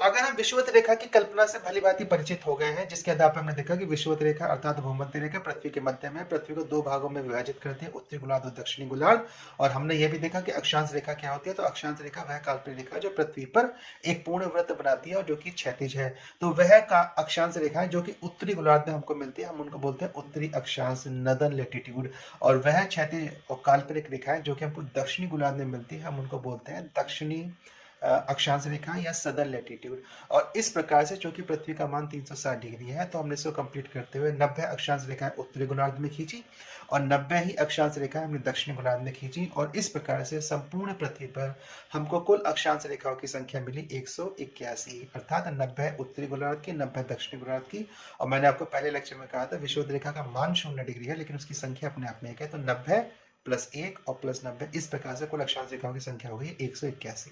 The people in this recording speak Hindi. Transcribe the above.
अगर हम विषुवत रेखा की कल्पना से भलीभांति परिचित हो गए हैं, जिसके आधार पर हमने देखा कि विषुवत रेखा अर्थात भूमध्य रेखा पृथ्वी के मध्य में पृथ्वी को दो भागों में विभाजित करती है, उत्तरी गोलार्ध और दक्षिणी गोलार्ध। और हमने यह भी देखा कि अक्षांश रेखा क्या होती है। तो अक्षांश रेखा वह काल्पनिक रेखा जो पृथ्वी पर एक पूर्ण वृत्त बनाती है और जो कि क्षैतिज है। तो वह का अक्षांश रेखा है जो कि उत्तरी गोलार्ध में हमको मिलती है, हम उनको बोलते हैं उत्तरी अक्षांश, नदर्न लैटिट्यूड। और वह क्षैतिज और काल्पनिक रेखा है जो कि हमको दक्षिणी गोलार्ध में मिलती है, हम उनको बोलते हैं दक्षिणी अक्षांश रेखा या सदर्न लैटिट्यूड। और इस प्रकार से चूंकि पृथ्वी का मान 360 डिग्री है, तो हमने इसको कंप्लीट करते हुए 90 अक्षांश रेखाएं उत्तरी गोलार्ध में खींची और 90 ही अक्षांश रेखाएं हमने दक्षिणी गोलार्ध में खींची। और इस प्रकार से संपूर्ण पृथ्वी पर हमको कुल अक्षांश रेखाओं की संख्या मिली 181, अर्थात 90 उत्तरी गोलार्ध की, 90 दक्षिणी गोलार्ध की। और मैंने आपको पहले लेक्चर में कहा था विषुवत रेखा का मान 0 डिग्री है, लेकिन उसकी संख्या अपने आप में एक है। तो 90 +1 और +90, इस प्रकार से कुल अक्षांश रेखाओं की संख्या हो गई 181।